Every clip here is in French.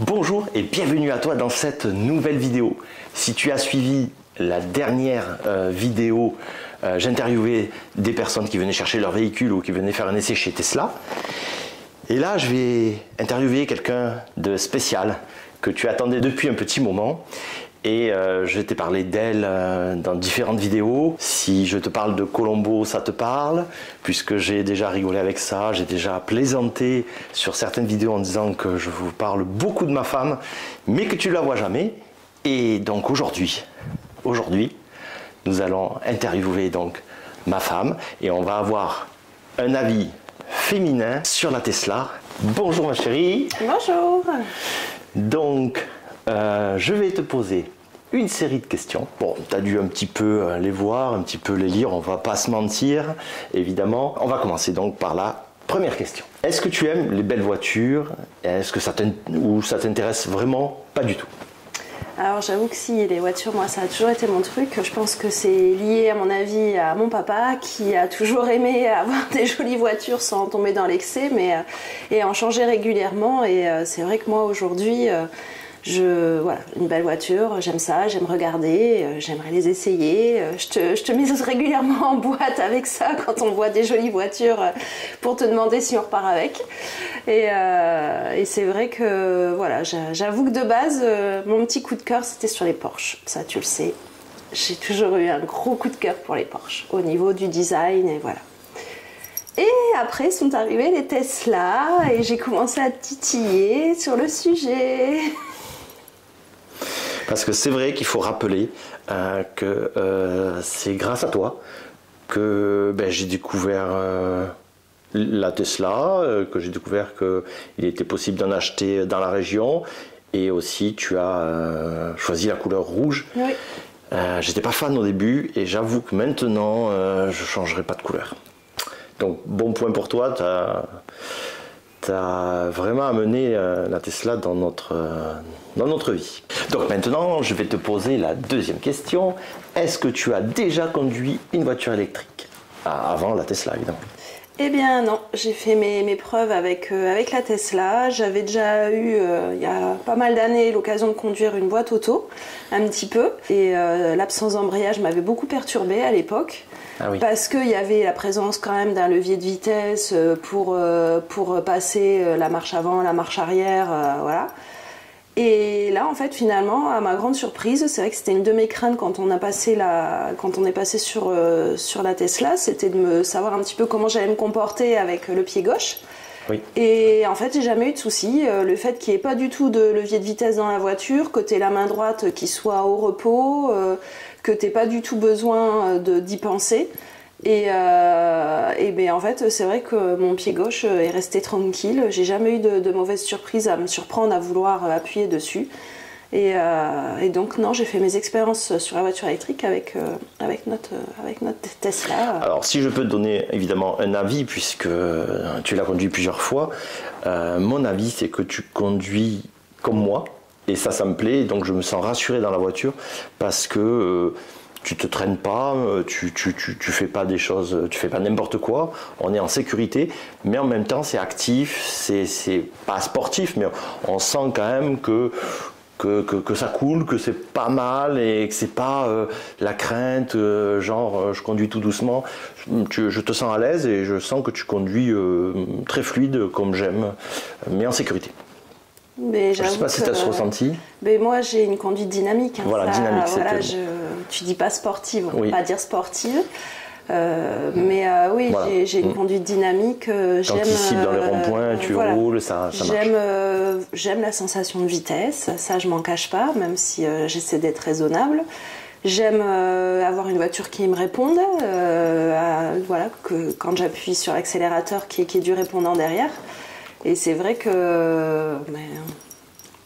Bonjour et bienvenue à toi dans cette nouvelle vidéo. Si tu as suivi la dernière vidéo, j'interviewais des personnes qui venaient chercher leur véhicule ou qui venaient faire un essai chez Tesla. Et là, je vais interviewer quelqu'un de spécial que tu attendais depuis un petit moment. Et je t'ai parlé d'elle dans différentes vidéos. Si je te parle de Colombo, ça te parle, puisque j'ai déjà rigolé avec ça, j'ai déjà plaisanté sur certaines vidéos en disant que je vous parle beaucoup de ma femme, mais que tu ne la vois jamais. Et donc aujourd'hui, nous allons interviewer donc ma femme et on va avoir un avis féminin sur la Tesla. Bonjour ma chérie. Bonjour. Donc, je vais te poser une série de questions. Bon, tu as dû un petit peu les voir, un petit peu les lire, on va pas se mentir, évidemment. On va commencer donc par la première question. Est-ce que tu aimes les belles voitures? Est-ce que ça t'intéresse vraiment? Pas du tout. Alors j'avoue que si, les voitures, moi ça a toujours été mon truc. Je pense que c'est lié à mon avis à mon papa qui a toujours aimé avoir des jolies voitures sans tomber dans l'excès, et en changer régulièrement. Et c'est vrai que moi aujourd'hui, voilà, une belle voiture, j'aime ça, j'aime regarder, j'aimerais les essayer. Je te mise régulièrement en boîte avec ça quand on voit des jolies voitures pour te demander si on repart avec. Et c'est vrai que voilà, j'avoue que de base, mon petit coup de cœur c'était sur les Porsche. Ça tu le sais, j'ai toujours eu un gros coup de cœur pour les Porsche au niveau du design et voilà. Et après sont arrivés les Tesla et j'ai commencé à titiller sur le sujet. Parce que c'est vrai qu'il faut rappeler que c'est grâce à toi que j'ai découvert la Tesla, que j'ai découvert qu'il était possible d'en acheter dans la région, et aussi tu as choisi la couleur rouge. Oui. J'étais pas fan au début et j'avoue que maintenant je changerai pas de couleur. Donc bon point pour toi, tu as vraiment amené la Tesla dans notre vie. Donc maintenant, je vais te poser la deuxième question. Est-ce que tu as déjà conduit une voiture électrique? Avant la Tesla, évidemment. Eh bien non, j'ai fait mes preuves avec la Tesla. J'avais déjà eu, il y a pas mal d'années, l'occasion de conduire une boîte auto, un petit peu. Et l'absence d'embrayage m'avait beaucoup perturbée à l'époque. Ah oui. Parce qu'il y avait la présence quand même d'un levier de vitesse pour passer la marche avant, la marche arrière, voilà. Et là, en fait, finalement, à ma grande surprise, c'est vrai que c'était une de mes craintes quand on est passé sur la Tesla, c'était de savoir un petit peu comment j'allais me comporter avec le pied gauche. Oui. Et en fait, j'ai jamais eu de soucis. Le fait qu'il n'y ait pas du tout de levier de vitesse dans la voiture, que tu aies la main droite qui soit au repos, que tu n'aies pas du tout besoin d'y penser. Et en fait, c'est vrai que mon pied gauche est resté tranquille. J'ai jamais eu de mauvaise surprise à me surprendre à vouloir appuyer dessus. Et donc non, j'ai fait mes expériences sur la voiture électrique avec notre Tesla. Alors si je peux te donner évidemment un avis, puisque tu l'as conduit plusieurs fois, mon avis c'est que tu conduis comme moi, et ça me plaît, donc je me sens rassuré dans la voiture, parce que tu te traînes pas, tu fais pas des choses, tu fais pas n'importe quoi, on est en sécurité, mais en même temps c'est actif, c'est pas sportif, mais on sent quand même que ça coule, que c'est pas mal et que c'est pas la crainte, je conduis tout doucement. Je te sens à l'aise et je sens que tu conduis très fluide comme j'aime, mais en sécurité. Mais je ne sais pas si tu as ce ressenti. Mais moi j'ai une conduite dynamique. Hein, voilà, ça, dynamique. Voilà, tu dis pas sportive, on oui. va pas dire sportive. Oui, voilà. J'ai une conduite dynamique. Quand tu cibles dans les ronds-points, tu roules, ça marche. J'aime la sensation de vitesse, ça je m'en cache pas, même si j'essaie d'être raisonnable. J'aime avoir une voiture qui me réponde, voilà, que quand j'appuie sur l'accélérateur qu'il y ait du répondant derrière. Et c'est vrai que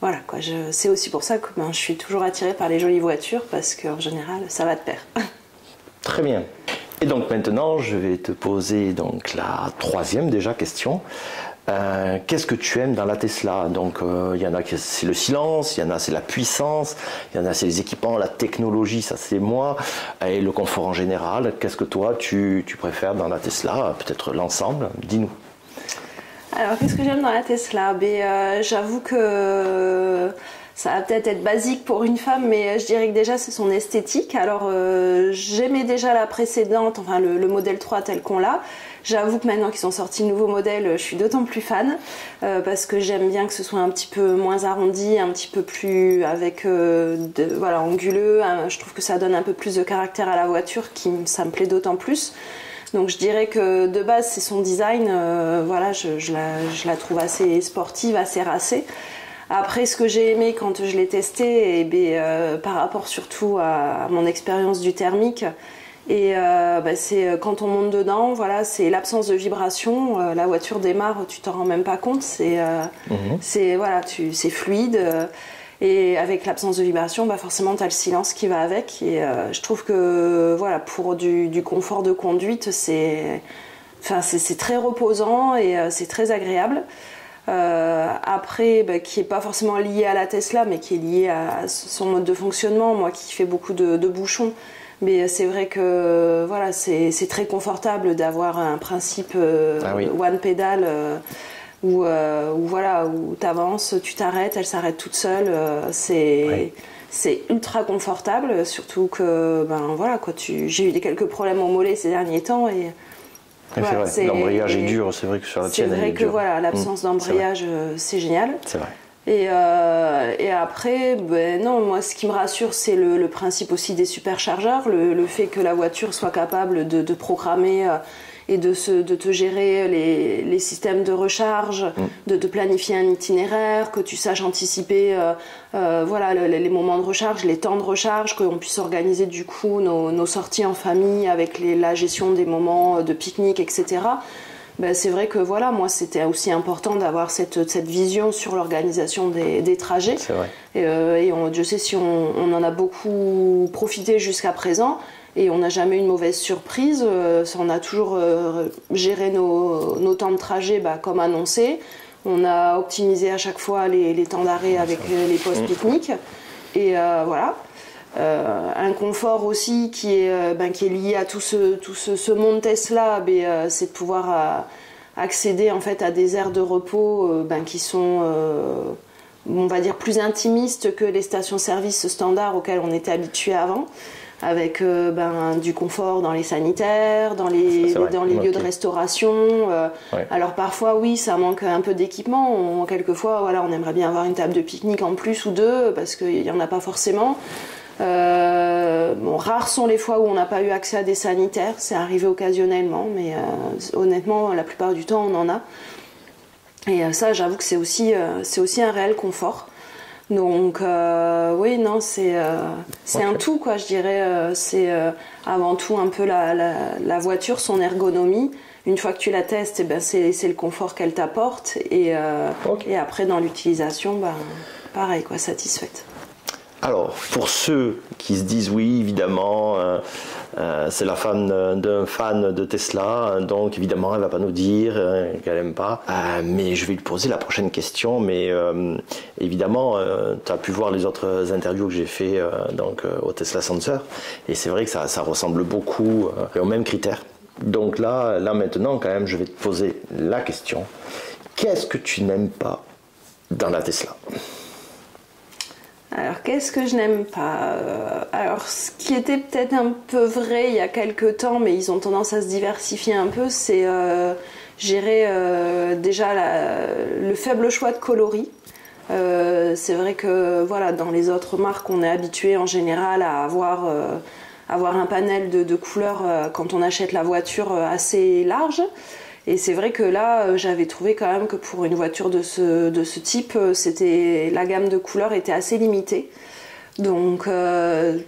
voilà quoi, c'est aussi pour ça que je suis toujours attirée par les jolies voitures, parce qu'en général ça va de pair. Très bien. Et donc maintenant je vais te poser donc la troisième déjà question. Qu'est-ce que tu aimes dans la Tesla? Donc il y en a qui c'est le silence, il y en a c'est la puissance, il y en a c'est les équipements, la technologie, ça c'est moi, et le confort en général. Qu'est-ce que toi tu préfères dans la Tesla? Peut-être l'ensemble, dis-nous. Alors, qu'est-ce que j'aime dans la Tesla? J'avoue que ça va peut-être être basique pour une femme, mais je dirais que déjà c'est son esthétique. Alors, j'aimais déjà la précédente, enfin le modèle 3 tel qu'on l'a. J'avoue que maintenant qu'ils ont sorti le nouveau modèle, je suis d'autant plus fan parce que j'aime bien que ce soit un petit peu moins arrondi, un petit peu plus avec voilà, anguleux. Je trouve que ça donne un peu plus de caractère à la voiture, ça me plaît d'autant plus. Donc je dirais que de base c'est son design, voilà, je la trouve assez sportive, assez racée. Après, ce que j'ai aimé quand je l'ai testé, par rapport surtout à mon expérience du thermique, c'est quand on monte dedans, voilà, c'est l'absence de vibration. La voiture démarre, tu t'en rends même pas compte. Voilà, c'est fluide. Et avec l'absence de vibration, forcément, tu as le silence qui va avec. Et je trouve que voilà, pour du confort de conduite, c'est très reposant et c'est très agréable. Après, qui n'est pas forcément lié à la Tesla, mais qui est lié à son mode de fonctionnement. Moi qui fais beaucoup de bouchons, mais c'est vrai que voilà, c'est très confortable d'avoir un principe one pedal où tu avances, tu t'arrêtes, elle s'arrête toute seule. C'est ultra confortable, surtout que j'ai eu quelques problèmes au mollet ces derniers temps et voilà, c'est vrai, l'embrayage est dur, c'est vrai que sur la tienne c'est vrai que voilà, l'absence d'embrayage c'est génial. C'est vrai. Et après, non, moi ce qui me rassure c'est le principe aussi des superchargeurs, le fait que la voiture soit capable de programmer et de te gérer les systèmes de recharge, de te planifier un itinéraire, que tu saches anticiper voilà, les moments de recharge, les temps de recharge, qu'on puisse organiser du coup nos sorties en famille avec la gestion des moments de pique-nique, etc. C'est vrai que voilà, moi c'était aussi important d'avoir cette vision sur l'organisation des trajets. C'est vrai. Et je sais si on en a beaucoup profité jusqu'à présent et on n'a jamais eu une mauvaise surprise. On a toujours géré nos temps de trajet comme annoncé. On a optimisé à chaque fois les temps d'arrêt avec les postes pique-nique. Et voilà. Un confort aussi qui est lié à tout ce monde Tesla, c'est de pouvoir accéder en fait à des aires de repos qui sont on va dire plus intimistes que les stations-service standards auxquelles on était habitué avant, avec du confort dans les sanitaires, dans les lieux de restauration. Alors parfois oui, ça manque un peu d'équipement. Quelquefois voilà, on aimerait bien avoir une table de pique-nique en plus ou deux parce qu'il n'y en a pas forcément. Rares sont les fois où on n'a pas eu accès à des sanitaires, c'est arrivé occasionnellement, mais honnêtement la plupart du temps on en a. Et ça j'avoue que c'est aussi un réel confort. Donc oui, non, c'est un tout quoi, je dirais. C'est avant tout un peu la voiture, son ergonomie. Une fois que tu la testes, c'est le confort qu'elle t'apporte. Et après dans l'utilisation, pareil quoi, satisfaite. Alors, pour ceux qui se disent oui, évidemment, c'est la femme d'un fan de Tesla, donc évidemment, elle ne va pas nous dire qu'elle n'aime pas. Mais je vais lui poser la prochaine question. Mais évidemment, tu as pu voir les autres interviews que j'ai fait au Tesla Sensor. Et c'est vrai que ça ressemble beaucoup aux mêmes critères. Donc là, maintenant, quand même, je vais te poser la question. Qu'est-ce que tu n'aimes pas dans la Tesla ? Alors, qu'est-ce que je n'aime pas ? Alors, ce qui était peut-être un peu vrai il y a quelques temps, mais ils ont tendance à se diversifier un peu, c'est gérer déjà le faible choix de coloris. C'est vrai que voilà, dans les autres marques, on est habitué en général à avoir un panel de couleurs quand on achète la voiture assez large. Et c'est vrai que là, j'avais trouvé quand même que pour une voiture de ce type, la gamme de couleurs était assez limitée. Donc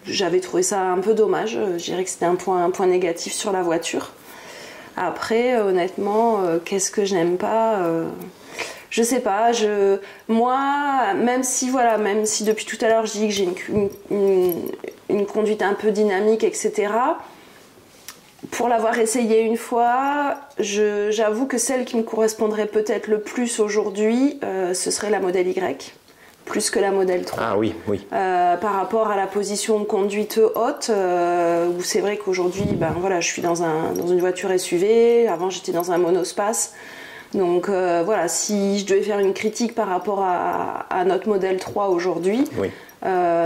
j'avais trouvé ça un peu dommage. Je dirais que c'était un point négatif sur la voiture. Après, honnêtement, qu'est-ce que je n'aime pas je sais pas. Moi, même si depuis tout à l'heure je dis que j'ai une conduite un peu dynamique, etc. Pour l'avoir essayé une fois, j'avoue que celle qui me correspondrait peut-être le plus aujourd'hui, ce serait la modèle Y, plus que la modèle 3. Ah oui, oui. Par rapport à la position de conduite haute, où c'est vrai qu'aujourd'hui, je suis dans une voiture SUV, avant j'étais dans un monospace. Donc voilà, si je devais faire une critique par rapport à notre modèle 3 aujourd'hui, oui.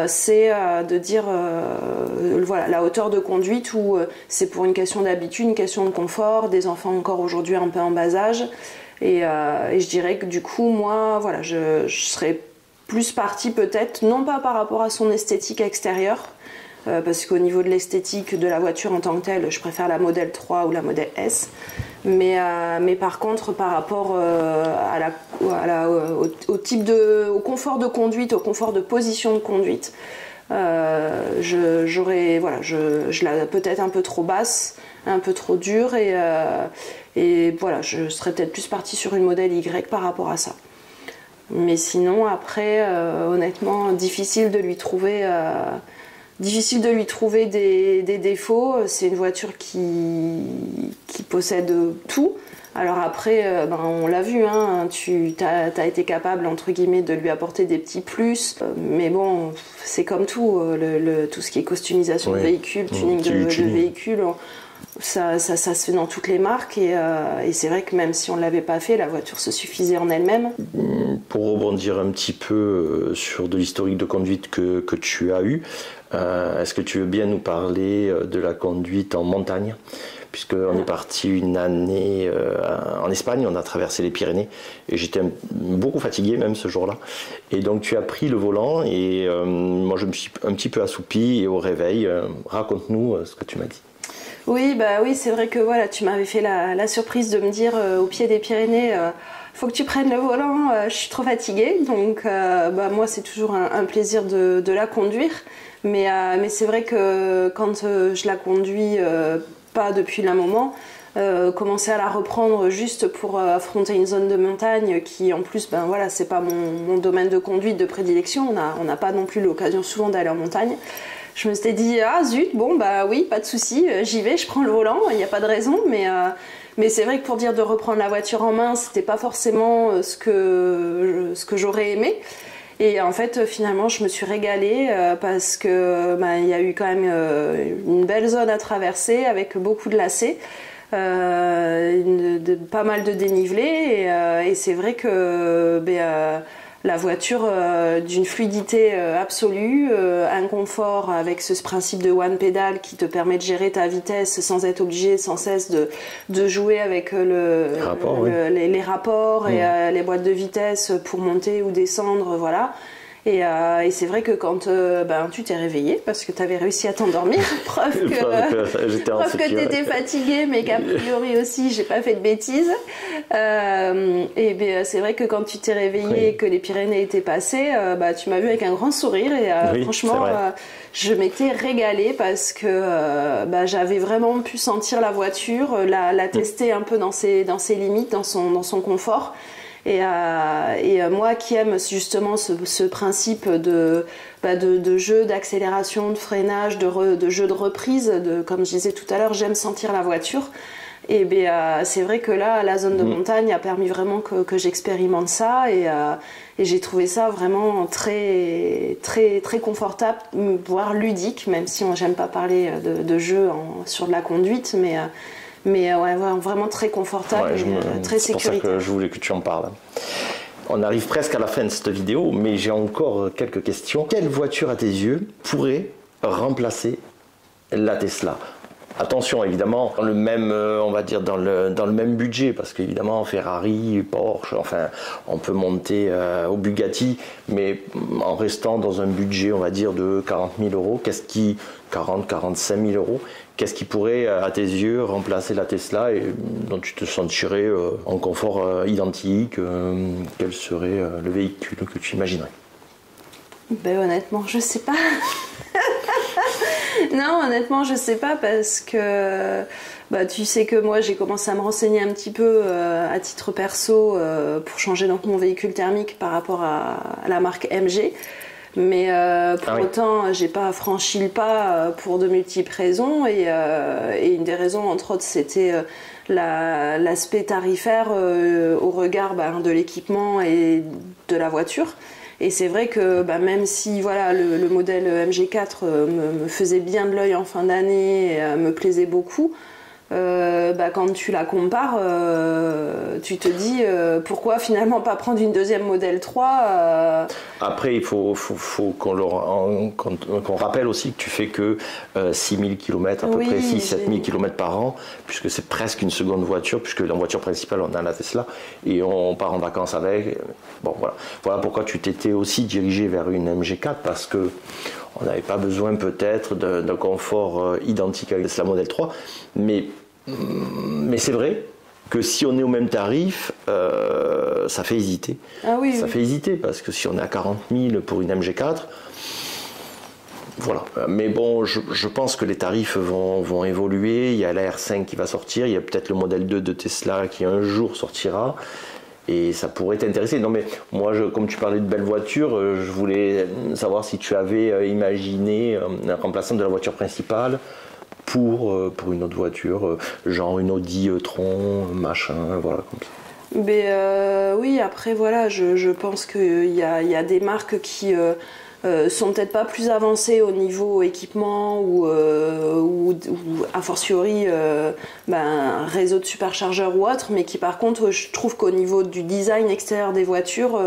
C'est de dire voilà, la hauteur de conduite où c'est pour une question d'habitude, une question de confort, des enfants encore aujourd'hui un peu en bas âge. Et je dirais que du coup, moi, voilà, je serais plus partie peut-être, non pas par rapport à son esthétique extérieure, parce qu'au niveau de l'esthétique de la voiture en tant que telle, je préfère la modèle 3 ou la modèle S. Mais par contre, par rapport au type au confort de conduite, au confort de position de conduite, j'aurais, voilà, je la peut-être un peu trop basse, un peu trop dure, et voilà, je serais peut-être plus partie sur une modèle Y par rapport à ça. Mais sinon, après, honnêtement, difficile de lui trouver des défauts. C'est une voiture qui possède tout. Alors après, on l'a vu, hein, tu as été capable, entre guillemets, de lui apporter des petits plus. Mais bon, c'est comme tout, tout ce qui est customisation de véhicule, tuning de véhicule, ça se fait dans toutes les marques. Et c'est vrai que même si on ne l'avait pas fait, la voiture se suffisait en elle-même. Pour rebondir un petit peu sur de l'historique de conduite que tu as eu, est-ce que tu veux bien nous parler de la conduite en montagne? Puisqu'on est parti une année en Espagne, on a traversé les Pyrénées et j'étais beaucoup fatigué même ce jour-là. Et donc tu as pris le volant et moi je me suis un petit peu assoupi et au réveil, raconte-nous ce que tu m'as dit. Oui, c'est vrai que voilà, tu m'avais fait la surprise de me dire au pied des Pyrénées, faut que tu prennes le volant, je suis trop fatiguée. Donc moi c'est toujours un plaisir de la conduire. Mais c'est vrai que quand je la conduis pas depuis un moment, commencer à la reprendre juste pour affronter une zone de montagne qui en plus, voilà, c'est pas mon domaine de conduite de prédilection, on n'a pas non plus l'occasion souvent d'aller en montagne. Je me suis dit, ah zut, bon oui, pas de souci, j'y vais, je prends le volant, il n'y a pas de raison, mais c'est vrai que pour dire de reprendre la voiture en main, c'était pas forcément ce que j'aurais aimé. Et en fait, finalement, je me suis régalée parce que il y a eu quand même une belle zone à traverser avec beaucoup de lacets, pas mal de dénivelé, et c'est vrai que la voiture d'une fluidité absolue, un confort avec ce principe de one pedal qui te permet de gérer ta vitesse sans être obligé sans cesse de jouer avec les rapports et les boîtes de vitesse pour monter ou descendre, voilà. Et c'est vrai que quand tu t'es réveillé parce que tu avais réussi à t'endormir, preuve que tu étais fatigué, mais qu'a priori aussi j'ai pas fait de bêtises. C'est vrai que quand tu t'es réveillé et que les Pyrénées étaient passées, tu m'as vu avec un grand sourire et franchement je m'étais régalée parce que j'avais vraiment pu sentir la voiture, la tester un peu dans ses limites, dans son confort. Et moi qui aime justement ce principe de jeu, d'accélération, de freinage, de jeu de reprise, comme je disais tout à l'heure, j'aime sentir la voiture. Et c'est vrai que là, la zone de montagne a permis vraiment que j'expérimente ça et j'ai trouvé ça vraiment très, très, très confortable, voire ludique, même si j'aime pas parler de jeu sur de la conduite, mais vraiment très confortable, très sécuritaire. C'est pour ça que je voulais que tu en parles. On arrive presque à la fin de cette vidéo, mais j'ai encore quelques questions. Quelle voiture, à tes yeux, pourrait remplacer la Tesla? Attention, évidemment, dans le même, on va dire dans le même budget, parce qu'évidemment Ferrari, Porsche, enfin, on peut monter au Bugatti, mais en restant dans un budget, on va dire de 40 000 euros, 45 000 euros, qu'est-ce qui pourrait, à tes yeux, remplacer la Tesla et dont tu te sentirais en confort identique? Quel serait le véhicule que tu imaginerais? Honnêtement, je sais pas. Non, honnêtement, je sais pas parce que tu sais que moi j'ai commencé à me renseigner un petit peu à titre perso pour changer donc mon véhicule thermique par rapport à la marque MG. Mais pour autant, j'ai pas franchi le pas pour de multiples raisons et une des raisons entre autres c'était l'aspect tarifaire au regard de l'équipement et de la voiture. Et c'est vrai que même si voilà, le modèle MG4 me faisait bien de l'œil en fin d'année et me plaisait beaucoup, quand tu la compares, tu te dis pourquoi finalement pas prendre une deuxième modèle 3 Après, il faut qu'on rappelle aussi que tu fais que 6000 km, à peu près 6-7 000 km par an, puisque c'est presque une seconde voiture, puisque la voiture principale, on a la Tesla, et on part en vacances avec. Bon, voilà. Voilà pourquoi tu t'étais aussi dirigé vers une MG4, parce que on n'avait pas besoin peut-être d'un confort identique avec la Tesla Model 3, mais c'est vrai que si on est au même tarif, ça fait hésiter. Ah oui, ça fait hésiter, parce que si on est à 40 000 pour une MG4, voilà. Mais bon, je pense que les tarifs vont évoluer. Il y a la R5 qui va sortir, il y a peut-être le modèle 2 de Tesla qui un jour sortira. Et ça pourrait t'intéresser. Non mais moi, comme tu parlais de belles voitures, je voulais savoir si tu avais imaginé un remplaçant de la voiture principale pour une autre voiture, genre une Audi e-tron, machin, voilà, comme ça. Mais oui, après voilà, je pense qu'il y a des marques qui sont peut-être pas plus avancées au niveau équipement ou a fortiori réseau de superchargeurs ou autre, mais qui par contre je trouve qu'au niveau du design extérieur des voitures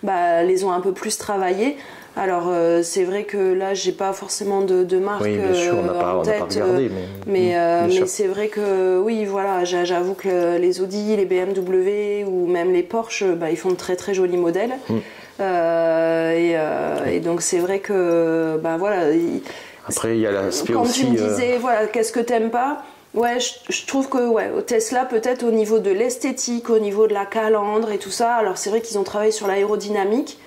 les ont un peu plus travaillées. Alors c'est vrai que là j'ai pas forcément de marque bien sûr, on n'a pas regardé, mais c'est vrai que oui voilà, j'avoue que les Audi, les BMW ou même les Porsche, ils font de très très jolis modèles. Et donc c'est vrai que voilà. Après il y a l'aspect quand aussi. tu me disais voilà, qu'est-ce que t'aimes pas? Ouais, je trouve que au Tesla, peut-être au niveau de l'esthétique, au niveau de la calandre et tout ça, alors c'est vrai qu'ils ont travaillé sur l'aérodynamique.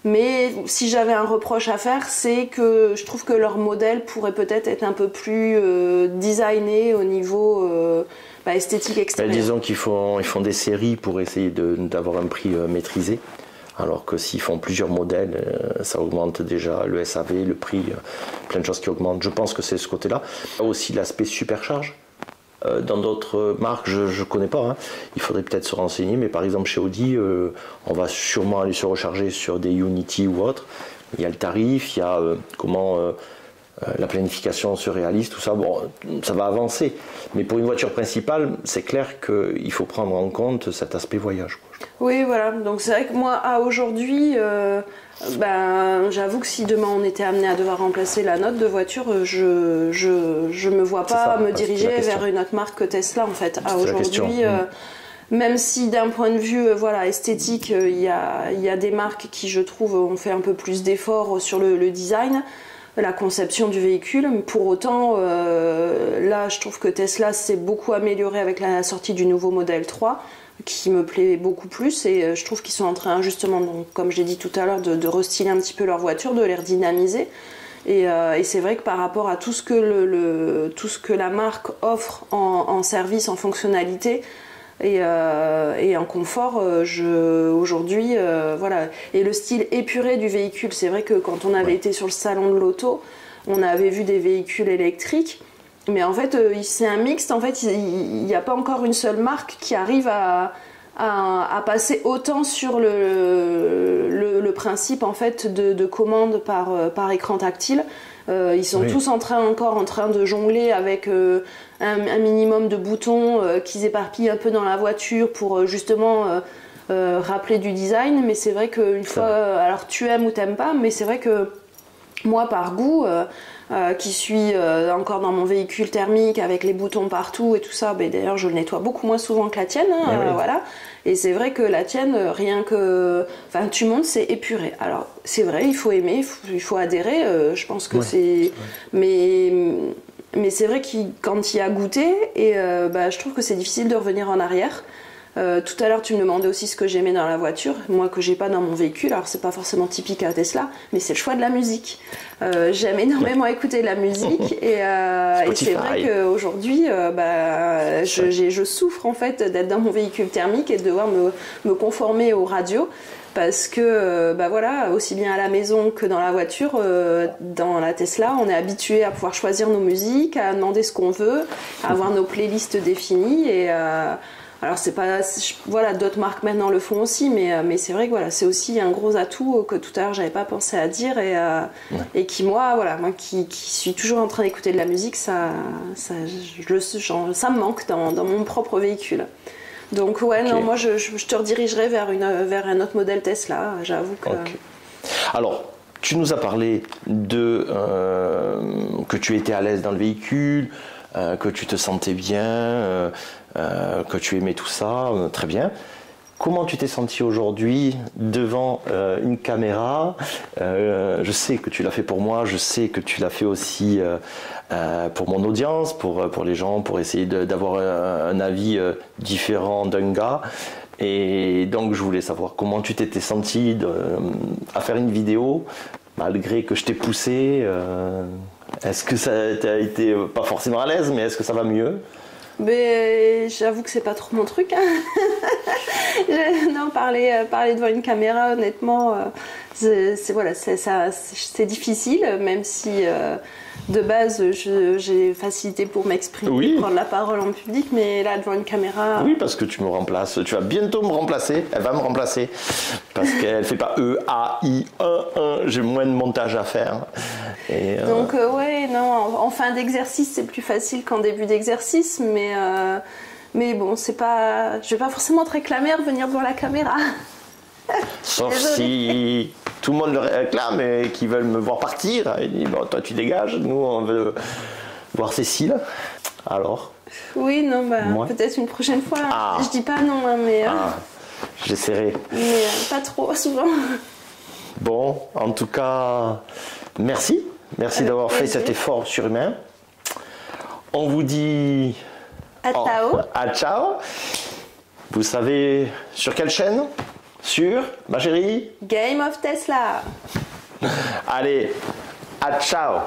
Mais si j'avais un reproche à faire, c'est que je trouve que leur modèle pourrait peut-être être un peu plus designé au niveau esthétique extérieur. Disons qu'ils font des séries pour essayer d'avoir un prix maîtrisé. Alors que s'ils font plusieurs modèles, ça augmente déjà le SAV, le prix, plein de choses qui augmentent. Je pense que c'est ce côté-là. Il y a aussi l'aspect supercharge. Dans d'autres marques, je ne connais pas, hein. Il faudrait peut-être se renseigner, mais par exemple chez Audi, on va sûrement aller se recharger sur des Unity ou autres. Il y a le tarif, il y a la planification se réalise, tout ça. Bon, ça va avancer. Mais pour une voiture principale, c'est clair qu'il faut prendre en compte cet aspect voyage, quoi. Oui, voilà. Donc c'est vrai que moi, aujourd'hui, j'avoue que si demain on était amené à devoir remplacer la note de voiture, je me vois pas me diriger vers une autre marque que Tesla en fait. Aujourd'hui, même si d'un point de vue esthétique, il y a des marques qui, je trouve, ont fait un peu plus d'efforts sur le design, la conception du véhicule. Pour autant, là, je trouve que Tesla s'est beaucoup amélioré avec la sortie du nouveau modèle 3. Qui me plaît beaucoup plus, et je trouve qu'ils sont en train justement, donc, comme je l'ai dit tout à l'heure, de restyler un petit peu leur voiture, de les redynamiser. Et c'est vrai que par rapport à tout ce que la marque offre en service, en fonctionnalité et en confort, aujourd'hui, voilà. Et le style épuré du véhicule, c'est vrai que quand on avait été sur le salon de l'auto, on avait vu des véhicules électriques. Mais en fait, c'est un mixte. En fait, il n'y a pas encore une seule marque qui arrive à passer autant sur le principe en fait de commande par écran tactile. Ils sont tous encore en train de jongler avec un minimum de boutons qu'ils éparpillent un peu dans la voiture pour justement rappeler du design. Mais c'est vrai qu'une fois, alors tu aimes ou t'aimes pas, mais c'est vrai que moi, par goût, qui suis encore dans mon véhicule thermique avec les boutons partout et tout ça, d'ailleurs je le nettoie beaucoup moins souvent que la tienne, voilà. Et c'est vrai que la tienne, rien que... Enfin, tu montes, c'est épuré. Alors, c'est vrai, il faut aimer, il faut adhérer, je pense que c'est... Mais c'est vrai que quand il y a goûté, et je trouve que c'est difficile de revenir en arrière. Tout à l'heure, tu me demandais aussi ce que j'aimais dans la voiture, moi que j'ai pas dans mon véhicule. Alors c'est pas forcément typique à Tesla, mais c'est le choix de la musique. J'aime énormément écouter de la musique et c'est vrai qu'aujourd'hui, je souffre en fait d'être dans mon véhicule thermique et de devoir me conformer aux radios. Parce que, aussi bien à la maison que dans la voiture, dans la Tesla, on est habitué à pouvoir choisir nos musiques, à demander ce qu'on veut, à avoir nos playlists définies et Alors c'est pas, voilà, d'autres marques maintenant le font aussi, mais c'est vrai que voilà, c'est aussi un gros atout que tout à l'heure j'avais pas pensé à dire et qui moi qui suis toujours en train d'écouter de la musique, ça me manque dans mon propre véhicule. Donc ouais, okay. Non, moi je te redirigerai vers un autre modèle Tesla, j'avoue que... Okay. Alors, tu nous as parlé que tu étais à l'aise dans le véhicule, que tu te sentais bien, que tu aimais tout ça, très bien. Comment tu t'es senti aujourd'hui devant une caméra? Je sais que tu l'as fait pour moi, je sais que tu l'as fait aussi pour mon audience, pour les gens, pour essayer d'avoir un avis différent d'un gars. Et donc je voulais savoir comment tu t'étais senti à faire une vidéo, malgré que je t'ai poussé. Est-ce que ça t'a été pas forcément à l'aise, mais est-ce que ça va mieux? Mais j'avoue que c'est pas trop mon truc. Hein. Non, parler devant une caméra, honnêtement, c'est difficile, même si de base j'ai facilité pour m'exprimer, oui. Prendre la parole en public, mais là devant une caméra. Oui, parce que tu me remplaces, tu vas bientôt me remplacer, elle va me remplacer, parce qu'elle fait pas E-A-I-1-1, j'ai moins de montage à faire. Et, donc ouais, non, en fin d'exercice c'est plus facile qu'en début d'exercice, mais bon, c'est pas, je vais pas forcément te réclamer à revenir devant la caméra. Sauf si tout le monde le réclame et qu'ils veulent me voir partir. Il dit bon, toi tu dégages, nous on veut voir Cécile. Alors? Oui, non, peut-être une prochaine fois. Ah. Je dis pas non, hein, mais. J'essaierai. Mais pas trop souvent. Bon, en tout cas, merci. Merci d'avoir fait cet effort surhumain. On vous dit. À ciao. À ciao. Vous savez sur quelle chaîne? Sur, ma chérie? Game of Tesla. Allez, à ciao.